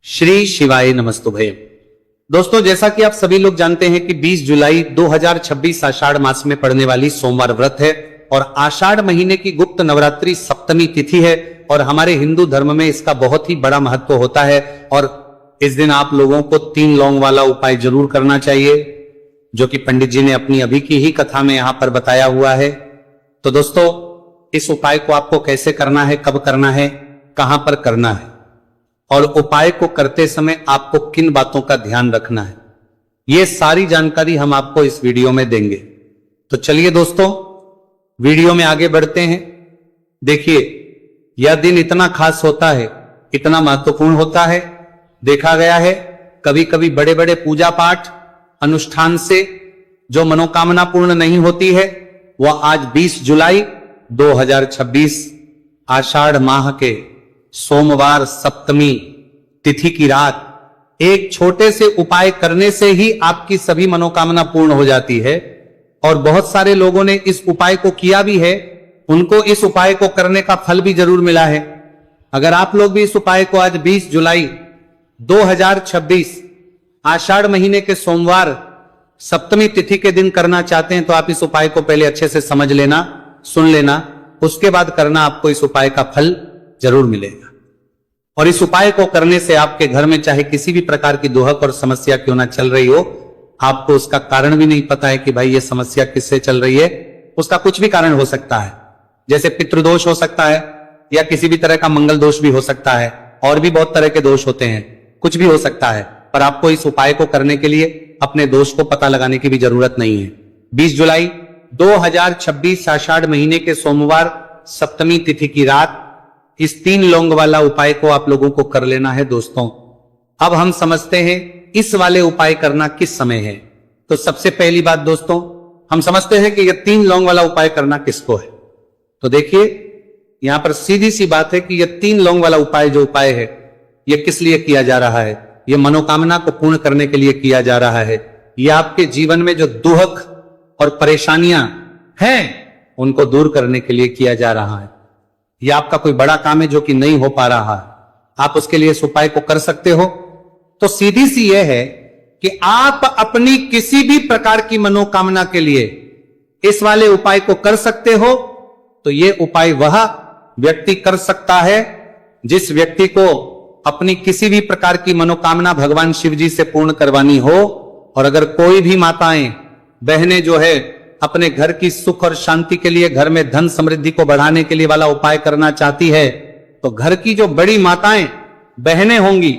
श्री शिवाय नमस्तुभे। दोस्तों, जैसा कि आप सभी लोग जानते हैं कि 20 जुलाई 2026 आषाढ़ मास में पड़ने वाली सोमवार व्रत है और आषाढ़ महीने की गुप्त नवरात्रि सप्तमी तिथि है और हमारे हिंदू धर्म में इसका बहुत ही बड़ा महत्व होता है। और इस दिन आप लोगों को 3 लौंग वाला उपाय जरूर करना चाहिए, जो कि पंडित जी ने अपनी अभी की ही कथा में यहां पर बताया हुआ है। तो दोस्तों, इस उपाय को आपको कैसे करना है, कब करना है, कहां पर करना है और उपाय को करते समय आपको किन बातों का ध्यान रखना है, यह सारी जानकारी हम आपको इस वीडियो में देंगे। तो चलिए दोस्तों, वीडियो में आगे बढ़ते हैं। देखिए, यह दिन इतना खास होता है, इतना महत्वपूर्ण होता है। देखा गया है कभी कभी बड़े बड़े पूजा पाठ अनुष्ठान से जो मनोकामना पूर्ण नहीं होती है, वह आज 20 जुलाई 2026 आषाढ़ माह के सोमवार सप्तमी तिथि की रात एक छोटे से उपाय करने से ही आपकी सभी मनोकामना पूर्ण हो जाती है। और बहुत सारे लोगों ने इस उपाय को किया भी है, उनको इस उपाय को करने का फल भी जरूर मिला है। अगर आप लोग भी इस उपाय को आज 20 जुलाई 2026 आषाढ़ महीने के सोमवार सप्तमी तिथि के दिन करना चाहते हैं, तो आप इस उपाय को पहले अच्छे से समझ लेना, सुन लेना, उसके बाद करना, आपको इस उपाय का फल जरूर मिलेगा। और इस उपाय को करने से आपके घर में चाहे किसी भी प्रकार की दुहक और समस्या क्यों ना चल रही हो, आपको उसका कारण भी नहीं पता है कि भाई ये समस्या किससे चल रही है, उसका कुछ भी कारण हो सकता है। जैसे पितृदोष हो सकता है या किसी भी तरह का मंगल दोष भी हो सकता है, और भी बहुत तरह के दोष होते हैं, कुछ भी हो सकता है। पर आपको इस उपाय को करने के लिए अपने दोष को पता लगाने की भी जरूरत नहीं है। 20 जुलाई 2026 आषाढ़ महीने के सोमवार सप्तमी तिथि की रात इस 3 लौंग वाला उपाय को आप लोगों को कर लेना है। दोस्तों, अब हम समझते हैं इस वाले उपाय करना किस समय है। तो सबसे पहली बात दोस्तों, हम समझते हैं कि यह 3 लौंग वाला उपाय करना किसको है। तो देखिए, यहां पर सीधी सी बात है कि यह 3 लौंग वाला उपाय जो उपाय है, यह किस लिए किया जा रहा है। यह मनोकामना को पूर्ण करने के लिए किया जा रहा है। यह आपके जीवन में जो दुहक और परेशानियां हैं, उनको दूर करने के लिए किया जा रहा है। यह आपका कोई बड़ा काम है जो कि नहीं हो पा रहा है, आप उसके लिए इस उपाय को कर सकते हो। तो सीधी सी यह है कि आप अपनी किसी भी प्रकार की मनोकामना के लिए इस वाले उपाय को कर सकते हो। तो यह उपाय वह व्यक्ति कर सकता है जिस व्यक्ति को अपनी किसी भी प्रकार की मनोकामना भगवान शिव जी से पूर्ण करवानी हो। और अगर कोई भी माताएं बहनें जो है अपने घर की सुख और शांति के लिए, घर में धन समृद्धि को बढ़ाने के लिए वाला उपाय करना चाहती है, तो घर की जो बड़ी माताएं बहनें होंगी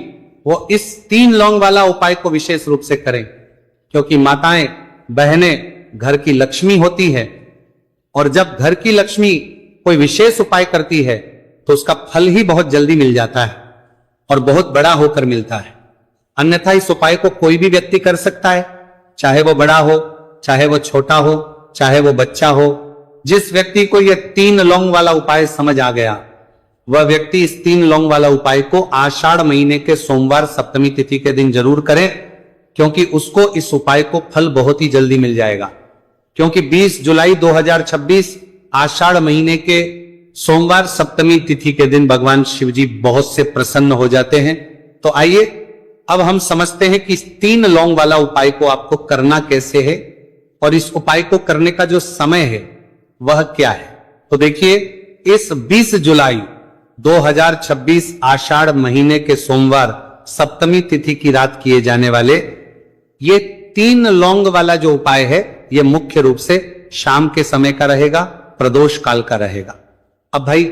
वो इस 3 लौंग वाला उपाय को विशेष रूप से करें, क्योंकि माताएं बहनें घर की लक्ष्मी होती है। और जब घर की लक्ष्मी कोई विशेष उपाय करती है तो उसका फल ही बहुत जल्दी मिल जाता है और बहुत बड़ा होकर मिलता है। अन्यथा इस उपाय को कोई भी व्यक्ति कर सकता है, चाहे वो बड़ा हो, चाहे वो छोटा हो, चाहे वो बच्चा हो। जिस व्यक्ति को यह 3 लौंग वाला उपाय समझ आ गया, वह व्यक्ति इस 3 लौंग वाला उपाय को आषाढ़ महीने के सोमवार सप्तमी तिथि के दिन जरूर करें, क्योंकि उसको इस उपाय को फल बहुत ही जल्दी मिल जाएगा। क्योंकि 20 जुलाई 2026 आषाढ़ महीने के सोमवार सप्तमी तिथि के दिन भगवान शिव जी बहुत से प्रसन्न हो जाते हैं। तो आइए अब हम समझते हैं कि इस 3 लौंग वाला उपाय को आपको करना कैसे है और इस उपाय को करने का जो समय है वह क्या है। तो देखिए, इस 20 जुलाई 2026 आषाढ़ महीने के सोमवार सप्तमी तिथि की रात किए जाने वाले ये 3 लौंग वाला जो उपाय है, यह मुख्य रूप से शाम के समय का रहेगा, प्रदोष काल का रहेगा। अब भाई,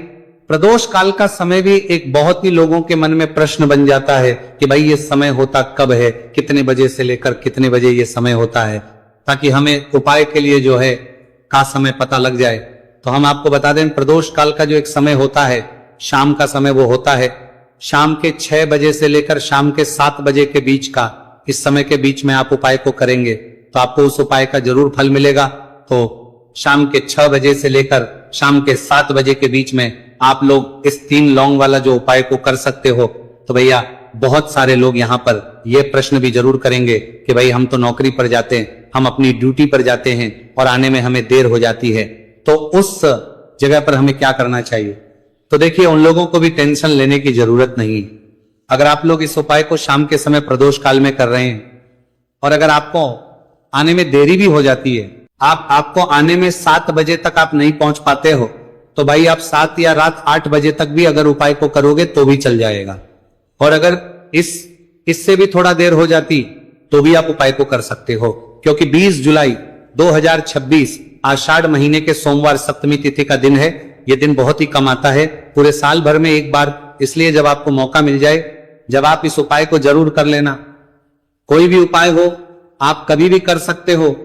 प्रदोष काल का समय भी एक बहुत ही लोगों के मन में प्रश्न बन जाता है कि भाई ये समय होता कब है, कितने बजे से लेकर कितने बजे ये समय होता है, ताकि हमें उपाय के लिए जो है का समय पता लग जाए। तो हम आपको बता दें, प्रदोष काल का जो एक समय होता है, शाम का समय, वो होता है शाम के 6 बजे से लेकर शाम के 7 बजे के बीच का। इस समय के बीच में आप उपाय को करेंगे तो आपको उस उपाय का जरूर फल मिलेगा। तो शाम के 6 बजे से लेकर शाम के 7 बजे के बीच में आप लोग इस 3 लौंग वाला जो उपाय को कर सकते हो। तो भैया, बहुत सारे लोग यहाँ पर यह प्रश्न भी जरूर करेंगे कि भाई हम तो नौकरी पर जाते हैं, हम अपनी ड्यूटी पर जाते हैं और आने में हमें देर हो जाती है, तो उस जगह पर हमें क्या करना चाहिए। तो देखिए, उन लोगों को भी टेंशन लेने की जरूरत नहीं। अगर आप लोग इस उपाय को शाम के समय प्रदोष काल में कर रहे हैं और अगर आपको आने में देरी भी हो जाती है, आपको आने में 7 बजे तक आप नहीं पहुंच पाते हो, तो भाई आप 7 या रात 8 बजे तक भी अगर उपाय को करोगे तो भी चल जाएगा। और अगर इससे भी थोड़ा देर हो जाती तो भी आप उपाय को कर सकते हो, क्योंकि 20 जुलाई 2026 आषाढ़ महीने के सोमवार सप्तमी तिथि का दिन है। यह दिन बहुत ही कम आता है, पूरे साल भर में एक बार, इसलिए जब आपको मौका मिल जाए, जब आप इस उपाय को जरूर कर लेना। कोई भी उपाय हो आप कभी भी कर सकते हो।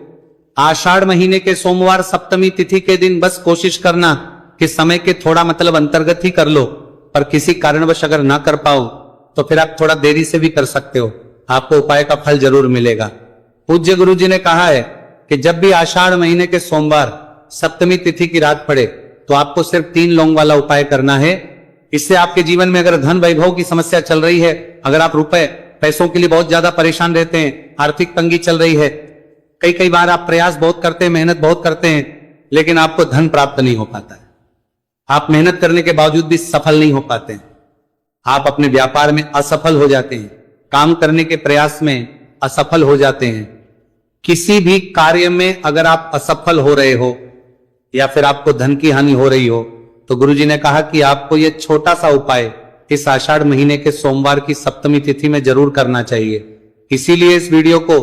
आषाढ़ महीने के सोमवार सप्तमी तिथि के दिन बस कोशिश करना कि समय के थोड़ा मतलब अंतर्गत ही कर लो, पर किसी कारणवश अगर ना कर पाओ तो फिर आप थोड़ा देरी से भी कर सकते हो, आपको उपाय का फल जरूर मिलेगा। पूज्य गुरु जी ने कहा है कि जब भी आषाढ़ महीने के सोमवार सप्तमी तिथि की रात पड़े तो आपको सिर्फ 3 लौंग वाला उपाय करना है। इससे आपके जीवन में अगर धन वैभव की समस्या चल रही है, अगर आप रुपए पैसों के लिए बहुत ज्यादा परेशान रहते हैं, आर्थिक तंगी चल रही है, कई बार आप प्रयास बहुत करते हैं, मेहनत बहुत करते हैं, लेकिन आपको धन प्राप्त नहीं हो पाता है, आप मेहनत करने के बावजूद भी सफल नहीं हो पाते हैं, आप अपने व्यापार में असफल हो जाते हैं, काम करने के प्रयास में असफल हो जाते हैं, किसी भी कार्य में अगर आप असफल हो रहे हो या फिर आपको धन की हानि हो रही हो, तो गुरुजी ने कहा कि आपको यह छोटा सा उपाय इस आषाढ़ महीने के सोमवार की सप्तमी तिथि में जरूर करना चाहिए। इसीलिए इस वीडियो को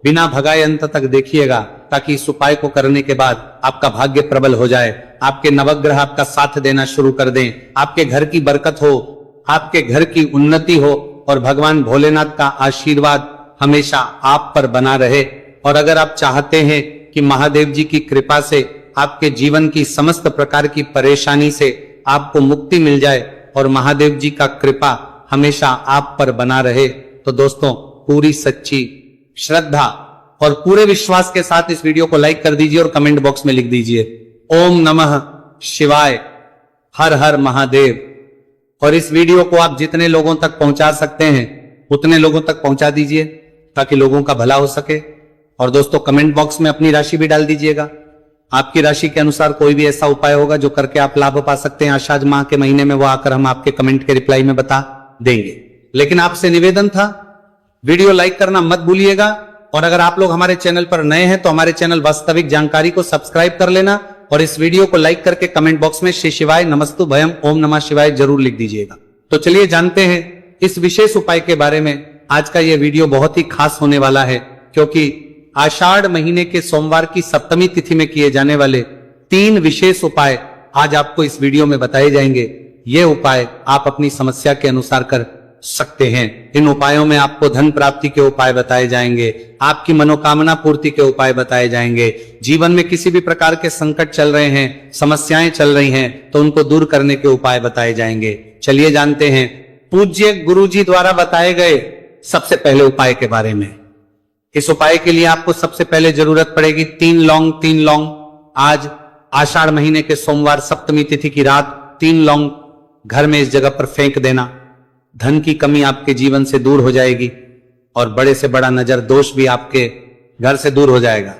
बिना भगाए अंत तक देखिएगा, ताकि इस उपाय को करने के बाद आपका भाग्य प्रबल हो जाए, आपके नवग्रह आपका साथ देना शुरू कर दें, आपके घर की बरकत हो, आपके घर की उन्नति हो और भगवान भोलेनाथ का आशीर्वाद हमेशा आप पर बना रहे। और अगर आप चाहते हैं कि महादेव जी की कृपा से आपके जीवन की समस्त प्रकार की परेशानी से आपको मुक्ति मिल जाए और महादेव जी का कृपा हमेशा आप पर बना रहे, तो दोस्तों पूरी सच्ची श्रद्धा और पूरे विश्वास के साथ इस वीडियो को लाइक कर दीजिए और कमेंट बॉक्स में लिख दीजिए ओम नमः शिवाय, हर हर महादेव। और इस वीडियो को आप जितने लोगों तक पहुंचा सकते हैं उतने लोगों तक पहुंचा दीजिए, ताकि लोगों का भला हो सके। और दोस्तों कमेंट बॉक्स में अपनी राशि भी डाल दीजिएगा, आपकी राशि के अनुसार कोई भी ऐसा उपाय होगा जो करके आप लाभ पा सकते हैं आषाढ़ माह के महीने में, वो आकर हम आपके कमेंट के रिप्लाई में बता देंगे। लेकिन आपसे निवेदन था, वीडियो लाइक करना मत भूलिएगा। और अगर आप लोग हमारे चैनल पर नए हैं तो हमारे चैनल वास्तविक जानकारी को सब्सक्राइब कर लेना और इस वीडियो को लाइक करके कमेंट बॉक्स में श्री शिवाय नमस्तु भयम ओम नमः शिवाय जरूर लिख दीजिएगा। तो चलिए जानते हैं इस विशेष उपाय के बारे में। आज का यह वीडियो बहुत ही खास होने वाला है, क्योंकि आषाढ़ महीने के सोमवार की सप्तमी तिथि में किए जाने वाले 3 विशेष उपाय आज आपको इस वीडियो में बताए जाएंगे। ये उपाय आप अपनी समस्या के अनुसार कर सकते हैं। इन उपायों में आपको धन प्राप्ति के उपाय बताए जाएंगे, आपकी मनोकामना पूर्ति के उपाय बताए जाएंगे, जीवन में किसी भी प्रकार के संकट चल रहे हैं, समस्याएं चल रही हैं, तो उनको दूर करने के उपाय बताए जाएंगे। चलिए जानते हैं पूज्य गुरुजी द्वारा बताए गए सबसे पहले उपाय के बारे में। इस उपाय के लिए आपको सबसे पहले जरूरत पड़ेगी 3 लौंग। आज आषाढ़ महीने के सोमवार सप्तमी तिथि की रात 3 लौंग घर में इस जगह पर फेंक देना। धन की कमी आपके जीवन से दूर हो जाएगी और बड़े से बड़ा नजर दोष भी आपके घर से दूर हो जाएगा।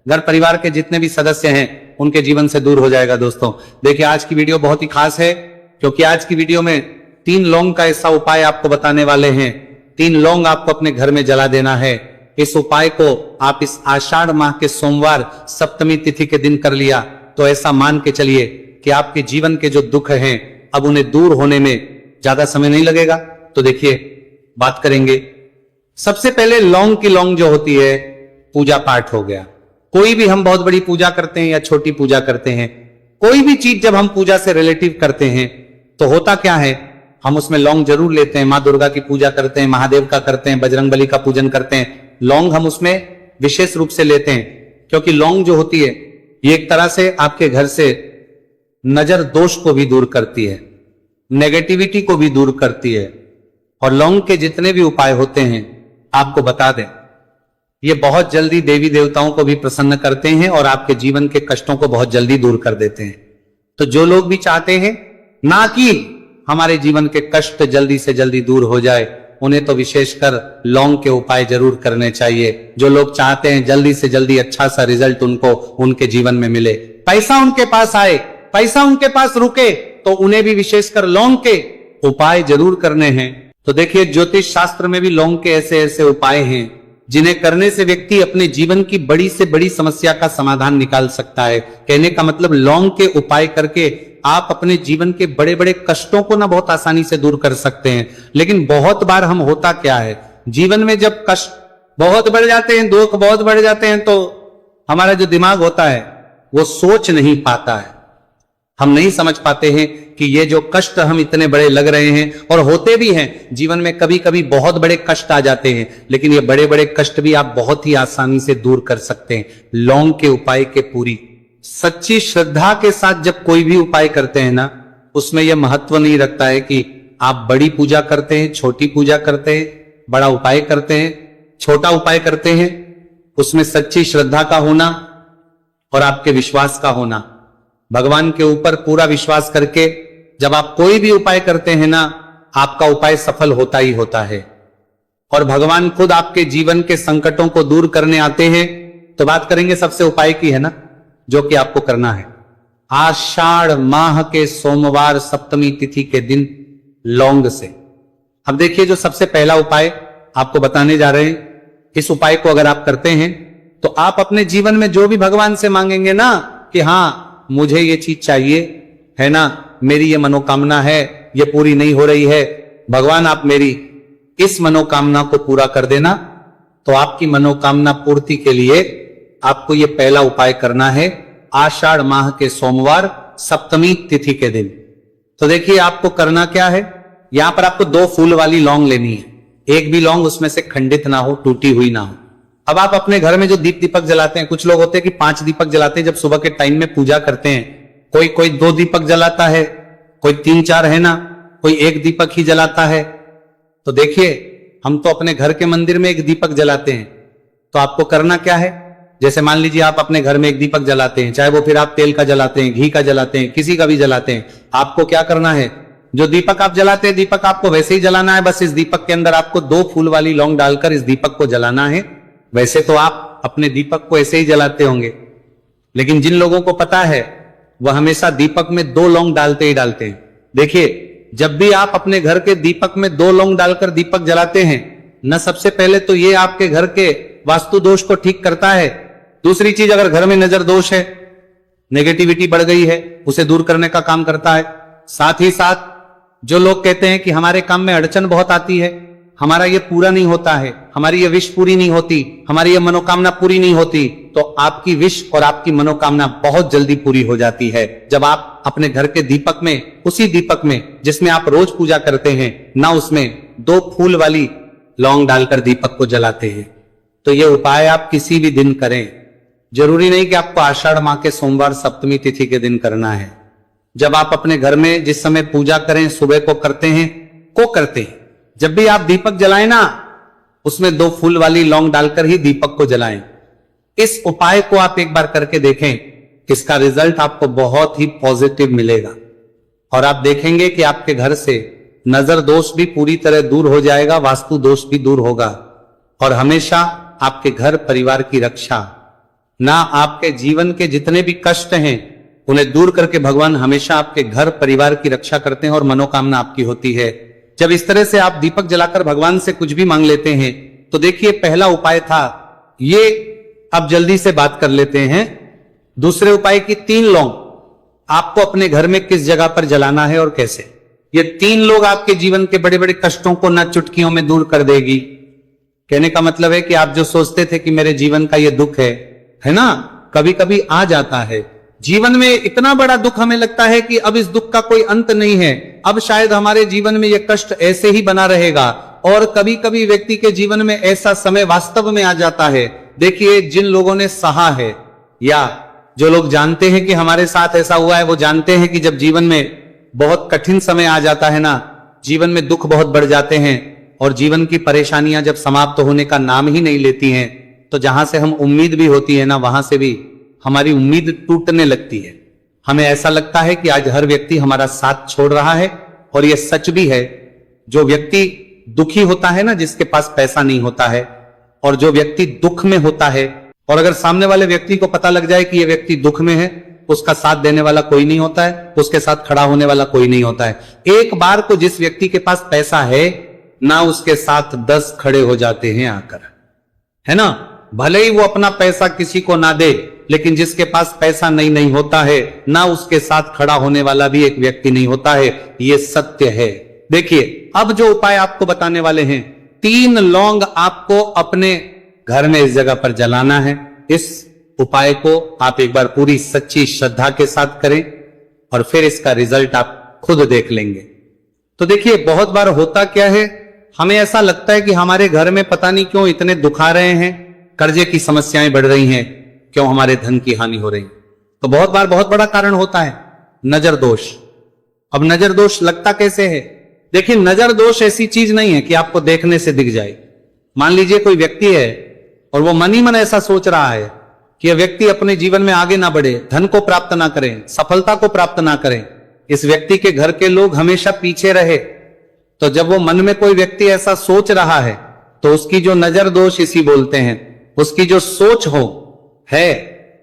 घर परिवार के जितने भी सदस्य हैं उनके जीवन से दूर हो जाएगा। दोस्तों देखिए आज की वीडियो बहुत ही खास है, क्योंकि आज की वीडियो में 3 लौंग का ऐसा उपाय आपको बताने वाले हैं। 3 लौंग आपको अपने घर में जला देना है। इस उपाय को आप इस आषाढ़ माह के सोमवार सप्तमी तिथि के दिन कर लिया तो ऐसा मान के चलिए कि आपके जीवन के जो दुख हैं अब उन्हें दूर होने में ज्यादा समय नहीं लगेगा। तो देखिए बात करेंगे। सबसे पहले लौंग की लौंग जो होती है, पूजा पाठ हो गया। कोई भी हम बहुत बड़ी पूजा करते हैं या छोटी पूजा करते हैं, कोई भी चीज जब हम पूजा से रिलेटिव करते हैं तो होता क्या है, हम उसमें लौंग जरूर लेते हैं। माँ दुर्गा की पूजा करते हैं, महादेव का करते हैं, बजरंगबली का पूजन करते हैं, लौंग हम उसमें विशेष रूप से लेते हैं, क्योंकि लौंग जो होती है ये एक तरह से आपके घर से नजर दोष को भी दूर करती है, नेगेटिविटी को भी दूर करती है। और लौंग के जितने भी उपाय होते हैं आपको बता दें, ये बहुत जल्दी देवी देवताओं को भी प्रसन्न करते हैं और आपके जीवन के कष्टों को बहुत जल्दी दूर कर देते हैं। तो जो लोग भी चाहते हैं ना कि हमारे जीवन के कष्ट जल्दी से जल्दी दूर हो जाए, उन्हें तो विशेषकर लौंग के उपाय जरूर करने चाहिए। जो लोग चाहते हैं जल्दी से जल्दी अच्छा सा रिजल्ट उनको उनके जीवन में मिले, पैसा उनके पास आए, पैसा उनके पास रुके, तो उन्हें भी विशेषकर लौंग के उपाय जरूर करने हैं। तो देखिए, ज्योतिष शास्त्र में भी लौंग के ऐसे ऐसे उपाय हैं जिन्हें करने से व्यक्ति अपने जीवन की बड़ी से बड़ी समस्या का समाधान निकाल सकता है। कहने का मतलब लौंग के उपाय करके आप अपने जीवन के बड़े बड़े कष्टों को ना बहुत आसानी से दूर कर सकते हैं। लेकिन बहुत बार हम होता क्या है, जीवन में जब कष्ट बहुत बढ़ जाते हैं, दुख बहुत बढ़ जाते हैं, तो हमारा जो दिमाग होता है वो सोच नहीं पाता है। हम नहीं समझ पाते हैं कि ये जो कष्ट हम इतने बड़े लग रहे हैं, और होते भी हैं जीवन में, कभी कभी बहुत बड़े कष्ट आ जाते हैं, लेकिन ये बड़े बड़े कष्ट भी आप बहुत ही आसानी से दूर कर सकते हैं लौंग के उपाय के पूरी सच्ची श्रद्धा के साथ। जब कोई भी उपाय करते हैं ना, उसमें यह महत्व नहीं रखता है कि आप बड़ी पूजा करते हैं, छोटी पूजा करते हैं, बड़ा उपाय करते हैं, छोटा उपाय करते हैं। उसमें सच्ची श्रद्धा का होना और आपके विश्वास का होना, भगवान के ऊपर पूरा विश्वास करके जब आप कोई भी उपाय करते हैं ना, आपका उपाय सफल होता ही होता है। और भगवान खुद आपके जीवन के संकटों को दूर करने आते हैं। तो बात करेंगे सबसे उपाय की, है ना, जो कि आपको करना है आषाढ़ माह के सोमवार सप्तमी तिथि के दिन लौंग से। अब देखिए, जो सबसे पहला उपाय आपको बताने जा रहे हैं, इस उपाय को अगर आप करते हैं तो आप अपने जीवन में जो भी भगवान से मांगेंगे ना कि हाँ मुझे ये चीज चाहिए, है ना, मेरी ये मनोकामना है, ये पूरी नहीं हो रही है, भगवान आप मेरी इस मनोकामना को पूरा कर देना। तो आपकी मनोकामना पूर्ति के लिए आपको ये पहला उपाय करना है आषाढ़ माह के सोमवार सप्तमी तिथि के दिन। तो देखिए, आपको करना क्या है, यहां पर आपको 2 फूल वाली लौंग लेनी है। एक भी लौंग उसमें से खंडित ना हो, टूटी हुई ना हो। अब आप अपने घर में जो दीपक जलाते हैं, कुछ लोग होते हैं कि 5 दीपक जलाते हैं जब सुबह के टाइम में पूजा करते हैं, कोई 2 दीपक जलाता है, कोई 3-4 है ना, कोई 1 दीपक ही जलाता है। तो देखिए, हम तो अपने घर के मंदिर में 1 दीपक जलाते हैं। तो आपको करना क्या है, जैसे मान लीजिए आप अपने घर में 1 दीपक जलाते हैं, चाहे वो फिर आप तेल का जलाते हैं, घी का जलाते हैं, किसी का भी जलाते हैं, आपको क्या करना है, जो दीपक आप जलाते हैं दीपक आपको वैसे ही जलाना है। बस इस दीपक के अंदर आपको 2 फूल वाली लौंग डालकर इस दीपक को जलाना है। वैसे तो आप अपने दीपक को ऐसे ही जलाते होंगे, लेकिन जिन लोगों को पता है वह हमेशा दीपक में 2 लौंग डालते ही डालते हैं। देखिए, जब भी आप अपने घर के दीपक में 2 लौंग डालकर दीपक जलाते हैं न, सबसे पहले तो ये आपके घर के वास्तु दोष को ठीक करता है। दूसरी चीज, अगर घर में नजर दोष है, नेगेटिविटी बढ़ गई है, उसे दूर करने का काम करता है। साथ ही साथ जो लोग कहते हैं कि हमारे काम में अड़चन बहुत आती है, हमारा ये पूरा नहीं होता है, हमारी ये विश पूरी नहीं होती, हमारी ये मनोकामना पूरी नहीं होती, तो आपकी विश और आपकी मनोकामना बहुत जल्दी पूरी हो जाती है जब आप अपने घर के दीपक में, उसी दीपक में जिसमें आप रोज पूजा करते हैं ना, उसमें 2 फूल वाली लौंग डालकर दीपक को जलाते हैं। तो ये उपाय आप किसी भी दिन करें, जरूरी नहीं कि आपको आषाढ़ माह के सोमवार सप्तमी तिथि के दिन करना है। जब आप अपने घर में जिस समय पूजा करें, सुबह को करते हैं, जब भी आप दीपक जलाएं ना, उसमें 2 फूल वाली लौंग डालकर ही दीपक को जलाएं। इस उपाय को आप एक बार करके देखें, इसका रिजल्ट आपको बहुत ही पॉजिटिव मिलेगा और आप देखेंगे कि आपके घर से नजर दोष भी पूरी तरह दूर हो जाएगा, वास्तु दोष भी दूर होगा और हमेशा आपके घर परिवार की रक्षा, ना आपके जीवन के जितने भी कष्ट हैं उन्हें दूर करके भगवान हमेशा आपके घर परिवार की रक्षा करते हैं और मनोकामना आपकी होती है। जब इस तरह से आप दीपक जलाकर भगवान से कुछ भी मांग लेते हैं, तो देखिए, पहला उपाय था ये। अब जल्दी से बात कर लेते हैं दूसरे उपाय की। 3 लौंग आपको अपने घर में किस जगह पर जलाना है और कैसे। ये 3 लोग आपके जीवन के बड़े बड़े कष्टों को न चुटकियों में दूर कर देगी। कहने का मतलब है कि आप जो सोचते थे कि मेरे जीवन का ये दुख है ना, कभी कभी आ जाता है जीवन में इतना बड़ा दुख, हमें लगता है कि अब इस दुख का कोई अंत नहीं है, अब शायद हमारे जीवन में यह कष्ट ऐसे ही बना रहेगा। और कभी कभी व्यक्ति के जीवन में ऐसा समय वास्तव में आ जाता है। देखिए, जिन लोगों ने सहा है या जो लोग जानते हैं कि हमारे साथ ऐसा हुआ है, वो जानते हैं कि जब जीवन में बहुत कठिन समय आ जाता है ना, जीवन में दुख बहुत बढ़ जाते हैं और जीवन की परेशानियां जब समाप्त होने का नाम ही नहीं लेती हैं, तो जहां से हम उम्मीद भी होती है ना, वहां से भी हमारी उम्मीद टूटने लगती है। हमें ऐसा लगता है कि आज हर व्यक्ति हमारा साथ छोड़ रहा है और यह सच भी है। जो व्यक्ति दुखी होता है ना, जिसके पास पैसा नहीं होता है, और जो व्यक्ति दुख में होता है, और अगर सामने वाले व्यक्ति को पता लग जाए कि यह व्यक्ति दुख में है, उसका साथ देने वाला कोई नहीं होता है, उसके साथ खड़ा होने वाला कोई नहीं होता है। एक बार को जिस व्यक्ति के पास पैसा है ना उसके साथ 10 खड़े हो जाते हैं आकर, है ना। भले ही वो अपना पैसा किसी को ना दे, लेकिन जिसके पास पैसा नहीं होता है, ना उसके साथ खड़ा होने वाला भी एक व्यक्ति नहीं होता है। ये सत्य है। देखिए, अब जो उपाय आपको बताने वाले हैं, 3 लौंग आपको अपने घर में इस जगह पर जलाना है। इस उपाय को आप एक बार पूरी सच्ची श्रद्धा के साथ करें और फिर इसका रिजल्ट आप खुद देख लेंगे। तो देखिए, बहुत बार होता क्या है, हमें ऐसा लगता है कि हमारे घर में पता नहीं क्यों इतने दुख आ रहे हैं, कर्जे की समस्याएं बढ़ रही हैं, क्यों हमारे धन की हानि हो रही। तो बहुत बार बहुत बड़ा कारण होता है नजर दोष। अब नजर दोष लगता कैसे है? देखिए, नजर दोष ऐसी चीज नहीं है कि आपको देखने से दिख जाए। मान लीजिए कोई व्यक्ति है और वो मन ही मन ऐसा सोच रहा है कि यह व्यक्ति अपने जीवन में आगे ना बढ़े, धन को प्राप्त ना करें, सफलता को प्राप्त ना करें, इस व्यक्ति के घर के लोग हमेशा पीछे रहे। तो जब वो मन में कोई व्यक्ति ऐसा सोच रहा है, तो उसकी जो नजर दोष इसी बोलते हैं, उसकी जो सोच हो है,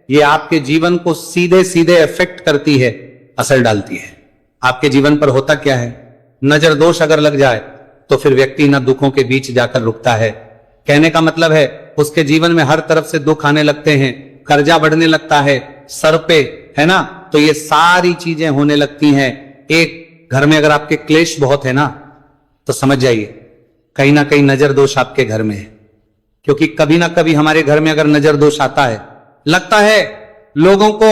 ये आपके जीवन को सीधे सीधे इफेक्ट करती है, असर डालती है। आपके जीवन पर होता क्या है, नजर दोष अगर लग जाए तो फिर व्यक्ति ना दुखों के बीच जाकर रुकता है। कहने का मतलब है, उसके जीवन में हर तरफ से दुख आने लगते हैं, कर्जा बढ़ने लगता है सर पे, है ना। तो ये सारी चीजें होने लगती हैं। एक घर में अगर आपके क्लेश बहुत है ना, तो समझ जाइए कहीं ना कहीं नजर दोष आपके घर में है। क्योंकि कभी ना कभी हमारे घर में अगर नजर दोष आता है, लगता है लोगों को,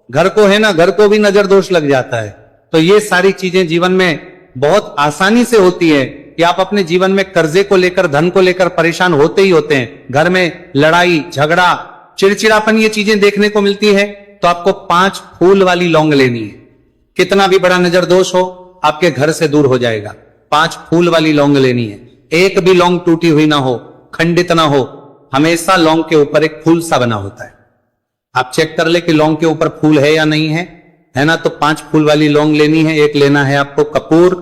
घर को है ना, घर को भी नजर दोष लग जाता है। तो ये सारी चीजें जीवन में बहुत आसानी से होती है कि आप अपने जीवन में कर्जे को लेकर, धन को लेकर परेशान होते ही होते हैं। घर में लड़ाई झगड़ा, चिड़चिड़ापन, ये चीजें देखने को मिलती है। तो आपको 5 फूल वाली लौंग लेनी है। कितना भी बड़ा नजर दोष हो, आपके घर से दूर हो जाएगा। 5 फूल वाली लौंग लेनी है। एक भी लौंग टूटी हुई ना हो, खंडित ना हो, हमेशा लौंग के ऊपर एक फूल सा बना होता है। आप चेक कर ले कि लौंग के ऊपर फूल है या नहीं है ना। तो 5 फूल वाली लौंग लेनी है। एक लेना है आपको कपूर।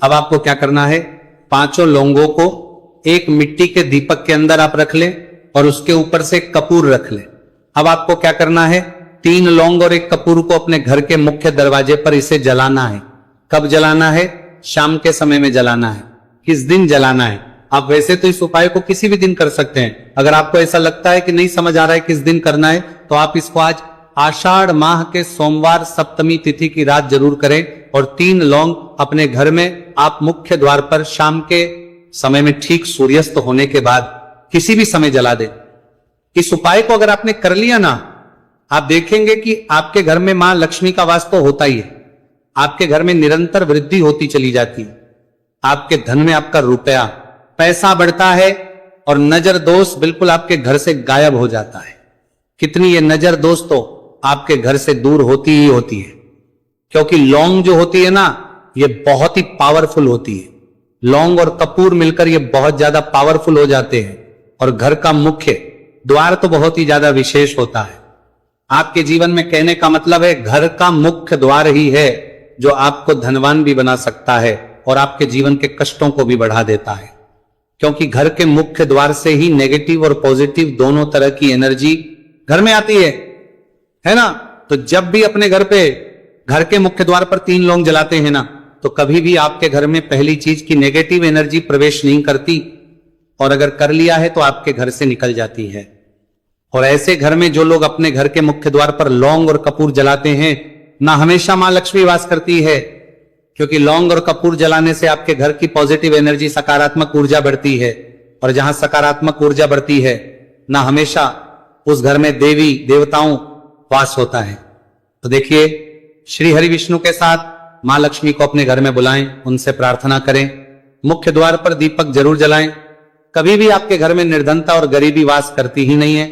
अब आपको क्या करना है, 5 लौंगों को एक मिट्टी के दीपक के अंदर आप रख ले और उसके ऊपर से कपूर रख ले। अब आपको क्या करना है, 3 लौंग और एक कपूर को अपने घर के मुख्य दरवाजे पर इसे जलाना है। कब जलाना है? शाम के समय में जलाना है। किस दिन जलाना है? आप वैसे तो इस उपाय को किसी भी दिन कर सकते हैं। अगर आपको ऐसा लगता है कि नहीं समझ आ रहा है किस दिन करना है, तो आप इसको आज आषाढ़ माह के सोमवार सप्तमी तिथि की रात जरूर करें। और 3 लौंग अपने घर में आप मुख्य द्वार पर शाम के समय में, ठीक सूर्यास्त होने के बाद किसी भी समय जला दें। इस उपाय को अगर आपने कर लिया ना, आप देखेंगे कि आपके घर में मां लक्ष्मी का वास तो होता ही है। आपके घर में निरंतर वृद्धि होती चली जाती है। आपके धन में आपका रुपया, पैसा बढ़ता है और नजर दोष बिल्कुल आपके घर से गायब हो जाता है। कितनी ये नजर दोष तो आपके घर से दूर होती ही होती है। क्योंकि लौंग जो होती है ना, ये बहुत ही पावरफुल होती है। लौंग और कपूर मिलकर ये बहुत ज्यादा पावरफुल हो जाते हैं। और घर का मुख्य द्वार तो बहुत ही ज्यादा विशेष होता है। आपके जीवन में, कहने का मतलब है, घर का मुख्य द्वार ही है जो आपको धनवान भी बना सकता है और आपके जीवन के कष्टों को भी बढ़ा देता है। क्योंकि घर के मुख्य द्वार से ही नेगेटिव और पॉजिटिव दोनों तरह की एनर्जी घर में आती है ना। तो जब भी अपने घर पे, घर के मुख्य द्वार पर 3 लौंग जलाते हैं ना, तो कभी भी आपके घर में पहली चीज की नेगेटिव एनर्जी प्रवेश नहीं करती, और अगर कर लिया है तो आपके घर से निकल जाती है। और ऐसे घर में जो लोग अपने घर के मुख्य द्वार पर लौंग और कपूर जलाते हैं ना, हमेशा मां लक्ष्मी वास करती है। क्योंकि लौंग और कपूर जलाने से आपके घर की पॉजिटिव एनर्जी, सकारात्मक ऊर्जा बढ़ती है। और जहां सकारात्मक ऊर्जा बढ़ती है ना, हमेशा उस घर में देवी देवताओं वास होता है। तो देखिए, श्री हरि विष्णु के साथ मां लक्ष्मी को अपने घर में बुलाएं, उनसे प्रार्थना करें, मुख्य द्वार पर दीपक जरूर जलाएं। कभी भी आपके घर में निर्धनता और गरीबी वास करती ही नहीं है।